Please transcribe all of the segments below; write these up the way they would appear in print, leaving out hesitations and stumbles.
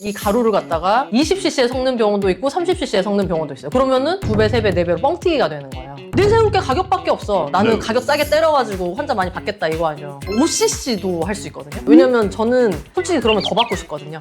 이 가루를 갖다가 20cc에 섞는 병원도 있고 30cc에 섞는 병원도 있어요. 그러면은 2배, 3배, 4배로 뻥튀기가 되는 거예요. 내세울 게 가격밖에 없어. 나는 가격 싸게 때려가지고 환자 많이 받겠다 이거 아니죠. 5cc도 할 수 있거든요. 왜냐면 저는 솔직히 그러면 더 받고 싶거든요.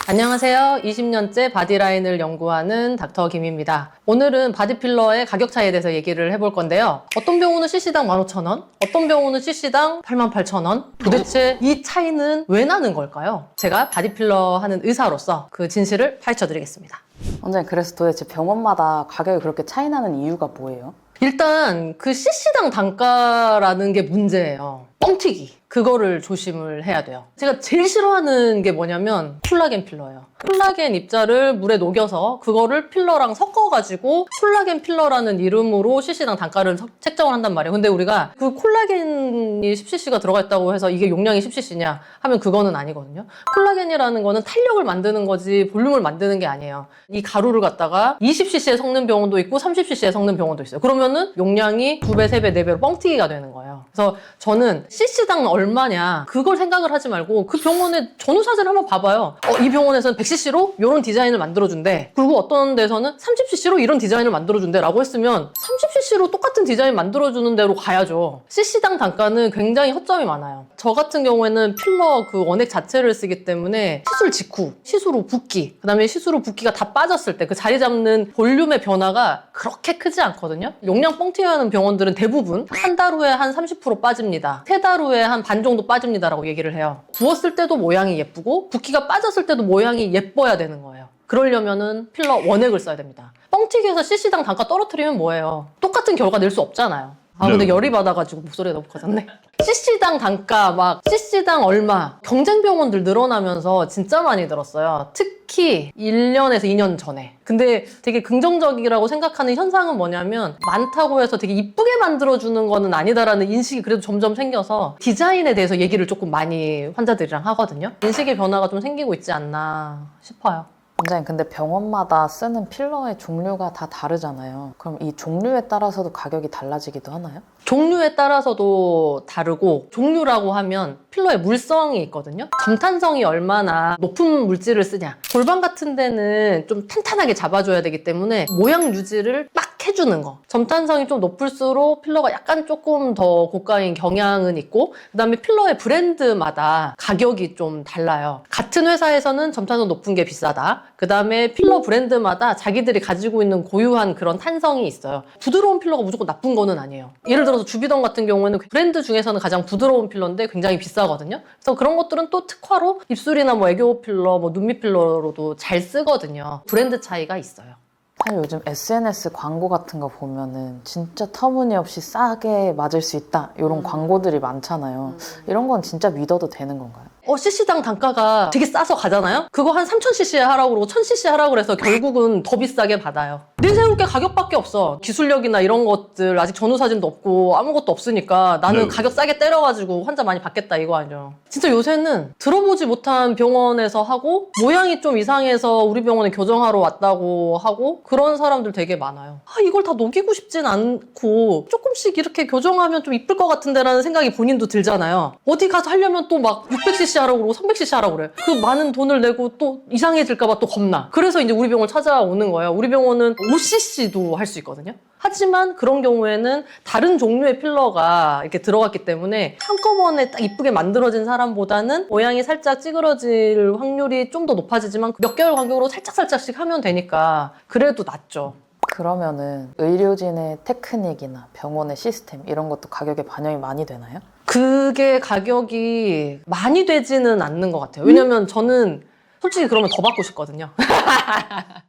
안녕하세요. 20년째 바디라인을 연구하는 닥터 김입니다. 오늘은 바디필러의 가격 차이에 대해서 얘기를 해볼 건데요. 어떤 병원은 cc당 15,000원, 어떤 병원은 cc당 88,000원. 도대체 이 차이는 왜 나는 걸까요? 제가 바디필러 하는 의사로서 그 진실을 파헤쳐드리겠습니다. 원장님, 그래서 도대체 병원마다 가격이 그렇게 차이 나는 이유가 뭐예요? 일단 그 cc당 단가라는 게 문제예요. 뻥튀기. 그거를 조심을 해야 돼요. 제가 제일 싫어하는 게 뭐냐면 콜라겐 필러예요. 콜라겐 입자를 물에 녹여서 그거를 필러랑 섞어가지고 콜라겐 필러라는 이름으로 cc당 단가를 책정을 한단 말이에요. 근데 우리가 그 콜라겐이 10cc가 들어가 있다고 해서 이게 용량이 10cc냐 하면 그거는 아니거든요. 콜라겐이라는 거는 탄력을 만드는 거지 볼륨을 만드는 게 아니에요. 이 가루를 갖다가 20cc에 섞는 병원도 있고 30cc에 섞는 병원도 있어요. 그러면은 용량이 2배, 3배, 4배로 뻥튀기가 되는 거예요. 그래서 저는 cc당 얼마냐 그걸 생각을 하지 말고 그 병원의 전후사진을 한번 봐봐요. 이 병원에서는 100cc로 이런 디자인을 만들어준대. 그리고 어떤 데서는 30cc로 이런 디자인을 만들어준대 라고 했으면 30cc로 똑같은 디자인 만들어주는 대로 가야죠. cc당 단가는 굉장히 허점이 많아요. 저 같은 경우에는 필러 그 원액 자체를 쓰기 때문에 시술 직후, 시술 후 붓기, 그 다음에 시술 후 붓기가 다 빠졌을 때 그 자리 잡는 볼륨의 변화가 그렇게 크지 않거든요. 용량 뻥튀기 하는 병원들은 대부분 한 달 후에 한 30% 빠집니다. 3달 후에 한 반 정도 빠집니다라고 얘기를 해요. 부었을 때도 모양이 예쁘고 붓기가 빠졌을 때도 모양이 예뻐야 되는 거예요. 그러려면은 필러 원액을 써야 됩니다. 뻥튀기해서 cc당 단가 떨어뜨리면 뭐예요? 똑같은 결과 낼 수 없잖아요. 근데 열이 받아가지고 목소리가 너무 커졌네. cc당 단가 막 cc당 얼마 경쟁 병원들 늘어나면서 진짜 많이 들었어요. 특히 1년에서 2년 전에. 근데 되게 긍정적이라고 생각하는 현상은 뭐냐면 많다고 해서 되게 이쁘게 만들어주는 거는 아니다라는 인식이 그래도 점점 생겨서 디자인에 대해서 얘기를 조금 많이 환자들이랑 하거든요. 인식의 변화가 좀 생기고 있지 않나 싶어요. 원장님, 근데 병원마다 쓰는 필러의 종류가 다 다르잖아요. 그럼 이 종류에 따라서도 가격이 달라지기도 하나요? 종류에 따라서도 다르고, 종류라고 하면 필러의 물성이 있거든요. 점탄성이 얼마나 높은 물질을 쓰냐. 골반 같은 데는 좀 탄탄하게 잡아줘야 되기 때문에 모양 유지를 막 해주는 거. 점탄성이 좀 높을수록 필러가 약간 조금 더 고가인 경향은 있고, 그 다음에 필러의 브랜드마다 가격이 좀 달라요. 같은 회사에서는 점탄성 높은 게 비싸다. 그 다음에 필러 브랜드마다 자기들이 가지고 있는 고유한 그런 탄성이 있어요. 부드러운 필러가 무조건 나쁜 거는 아니에요. 예를 들어서 주비던 같은 경우에는 브랜드 중에서는 가장 부드러운 필러인데 굉장히 비싸거든요. 그래서 그런 것들은 또 특화로 입술이나 뭐 애교 필러, 뭐 눈밑 필러로도 잘 쓰거든요. 브랜드 차이가 있어요. 사실 요즘 SNS 광고 같은 거 보면은 진짜 터무니없이 싸게 맞을 수 있다 이런 광고들이 많잖아요. 이런 건 진짜 믿어도 되는 건가요? cc당 단가가 되게 싸서 가잖아요? 그거 한 3000cc에 하라고 그러고 1000cc 하라고 그래서 결국은 더 비싸게 받아요. 내세울 게 가격밖에 없어. 기술력이나 이런 것들 아직 전후사진도 없고 아무것도 없으니까 나는 가격 싸게 때려가지고 환자 많이 받겠다 이거 아니죠. 진짜 요새는 들어보지 못한 병원에서 하고 모양이 좀 이상해서 우리 병원에 교정하러 왔다고 하고 그런 사람들 되게 많아요. 이걸 다 녹이고 싶진 않고 조금씩 이렇게 교정하면 좀 이쁠 것 같은데 라는 생각이 본인도 들잖아요. 어디 가서 하려면 또 막 600cc 하라고 그러고 300cc 하라고 그래. 그 많은 돈을 내고 또 이상해질까봐 또 겁나. 그래서 이제 우리 병원 찾아오는 거예요. 우리 병원은 5cc도 할 수 있거든요. 하지만 그런 경우에는 다른 종류의 필러가 이렇게 들어갔기 때문에 한꺼번에 딱 이쁘게 만들어진 사람보다는 모양이 살짝 찌그러질 확률이 좀 더 높아지지만 몇 개월 간격으로 살짝씩 하면 되니까 그래도 낫죠. 그러면은 의료진의 테크닉이나 병원의 시스템 이런 것도 가격에 반영이 많이 되나요? 그게 가격이 많이 되지는 않는 것 같아요. 왜냐면 저는 솔직히 그러면 더 받고 싶거든요.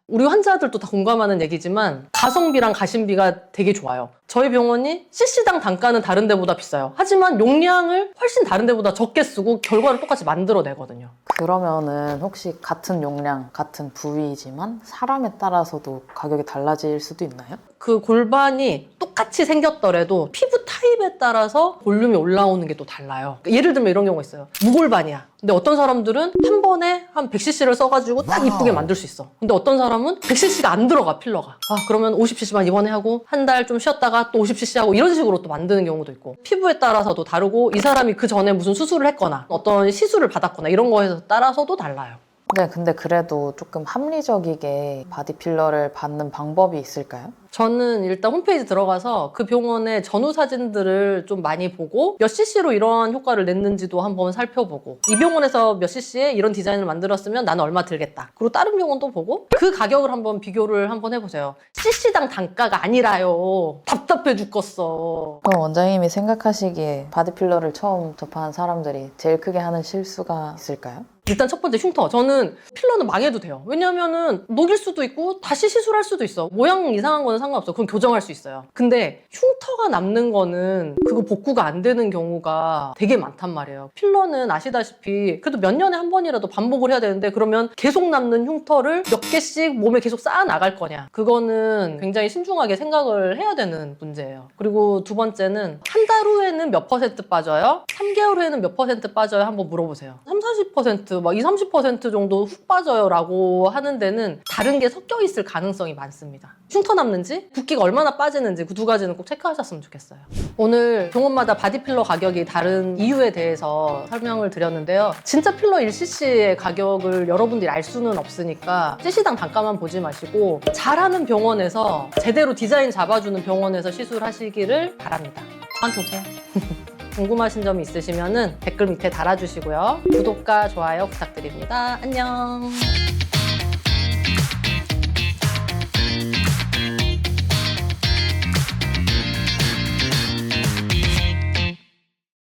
우리 환자들도 다 공감하는 얘기지만 가성비랑 가심비가 되게 좋아요. 저희 병원이 cc당 단가는 다른 데보다 비싸요. 하지만 용량을 훨씬 다른 데보다 적게 쓰고 결과를 똑같이 만들어내거든요. 그러면은 혹시 같은 용량, 같은 부위이지만 사람에 따라서도 가격이 달라질 수도 있나요? 그 골반이 똑같이 생겼더라도 피부 타입에 따라서 볼륨이 올라오는 게 또 달라요. 예를 들면 이런 경우가 있어요. 무골반이야. 근데 어떤 사람들은 한 번에 한 100cc를 써가지고 딱 이쁘게 만들 수 있어. 근데 어떤 사람은 100cc가 안 들어가, 필러가. 아, 그러면 50cc만 이번에 하고 한 달 좀 쉬었다가 또 50cc 하고 이런 식으로 또 만드는 경우도 있고, 피부에 따라서도 다르고, 이 사람이 그 전에 무슨 수술을 했거나 어떤 시술을 받았거나 이런 거에 따라서도 달라요. 네, 근데 그래도 조금 합리적이게 바디 필러를 받는 방법이 있을까요? 저는 일단 홈페이지 들어가서 그 병원의 전후 사진들을 좀 많이 보고 몇 cc로 이러한 효과를 냈는지도 한번 살펴보고, 이 병원에서 몇 cc에 이런 디자인을 만들었으면 나는 얼마 들겠다. 그리고 다른 병원도 보고 그 가격을 한번 비교를 한번 해보세요. cc당 단가가 아니라요. 답답해 죽겠어. 그럼 원장님이 생각하시기에 바디 필러를 처음 접하는 사람들이 제일 크게 하는 실수가 있을까요? 일단 첫 번째 흉터. 저는 필러는 망해도 돼요. 왜냐면은 녹일 수도 있고 다시 시술할 수도 있어. 모양 이상한 거는 상관없어. 그건 교정할 수 있어요. 근데 흉터가 남는 거는 그거 복구가 안 되는 경우가 되게 많단 말이에요. 필러는 아시다시피 그래도 몇 년에 한 번이라도 반복을 해야 되는데, 그러면 계속 남는 흉터를 몇 개씩 몸에 계속 쌓아 나갈 거냐. 그거는 굉장히 신중하게 생각을 해야 되는 문제예요. 그리고 두 번째는 한 달 후에는 몇 % 빠져요? 3개월 후에는 몇 % 빠져요? 한번 물어보세요. 30-40%, 막 20-30% 정도 훅 빠져요 라고 하는 데는 다른 게 섞여 있을 가능성이 많습니다. 흉터 남는지, 붓기가 얼마나 빠지는지 그 두 가지는 꼭 체크하셨으면 좋겠어요. 오늘 병원마다 바디 필러 가격이 다른 이유에 대해서 설명을 드렸는데요. 진짜 필러 1cc의 가격을 여러분들이 알 수는 없으니까 cc당 단가만 보지 마시고 잘하는 병원에서, 제대로 디자인 잡아주는 병원에서 시술하시기를 바랍니다. 저한테 오세요. 궁금하신 점이 있으시면 댓글 밑에 달아주시고요. 구독과 좋아요 부탁드립니다. 안녕.